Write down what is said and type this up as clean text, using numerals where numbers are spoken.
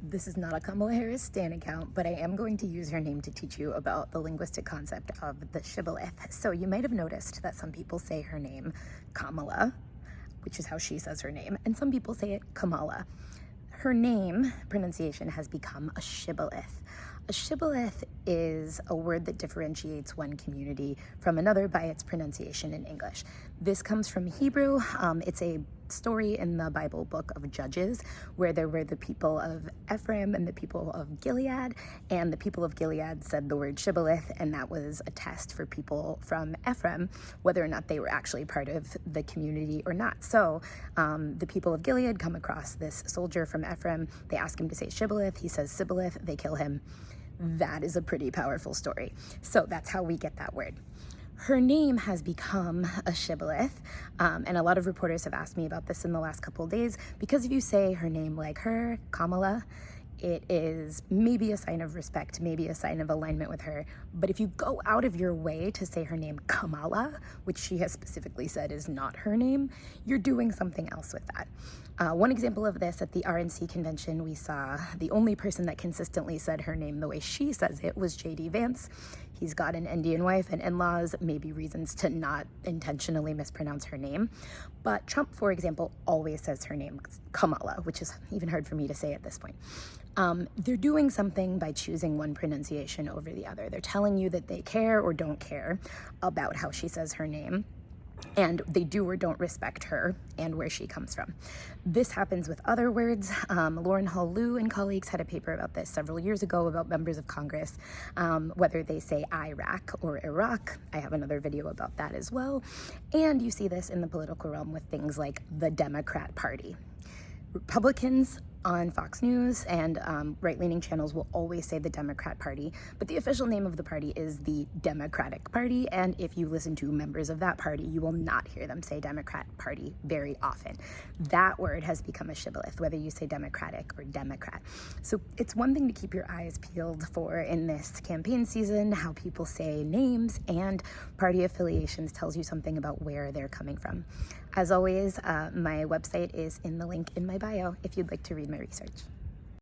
This is not a Kamala Harris stan account, but I am going to use her name to teach you about the linguistic concept of the shibboleth. So you might have noticed that some people say her name Kamala, which is how she says her name, and some people say it Kamala. Her name pronunciation has become a shibboleth. A shibboleth is a word that differentiates one community from another by its pronunciation in English. This comes from Hebrew. It's a story in the Bible book of Judges where there were the people of Ephraim and the people of Gilead, and the people of Gilead said the word shibboleth, and that was a test for people from Ephraim whether or not they were actually part of the community or not. So the people of Gilead come across this soldier from Ephraim. They ask him to say shibboleth. He says sibboleth. They kill him. That is a pretty powerful story. So that's how we get that word. Her name has become a shibboleth, and a lot of reporters have asked me about this in the last couple of days, because if you say her name like her, Kamala, it is maybe a sign of respect, maybe a sign of alignment with her. But if you go out of your way to say her name Kamala, which she has specifically said is not her name, you're doing something else with that. One example of this, at the RNC convention, we saw the only person that consistently said her name the way she says it was J.D. Vance. He's got an Indian wife and in-laws, maybe reasons to not intentionally mispronounce her name. But Trump, for example, always says her name Kamala, which is even hard for me to say at this point. They're doing something by choosing one pronunciation over the other. They're telling you that they care or don't care about how she says her name, and they do or don't respect her and where she comes from. This happens with other words. Lauren Hall-Liu and colleagues had a paper about this several years ago about members of Congress, whether they say Iraq or Iraq. I have another video about that as well. And you see this in the political realm with things like the Democrat Party. Republicans on Fox News and right-leaning channels will always say the Democrat Party, but the official name of the party is the Democratic Party, and if you listen to members of that party, you will not hear them say Democrat Party very often. That word has become a shibboleth, whether you say Democratic or Democrat. So it's one thing to keep your eyes peeled for in this campaign season. How people say names and party affiliations tells you something about where they're coming from. As always, my website is in the link in my bio if you'd like to read my research.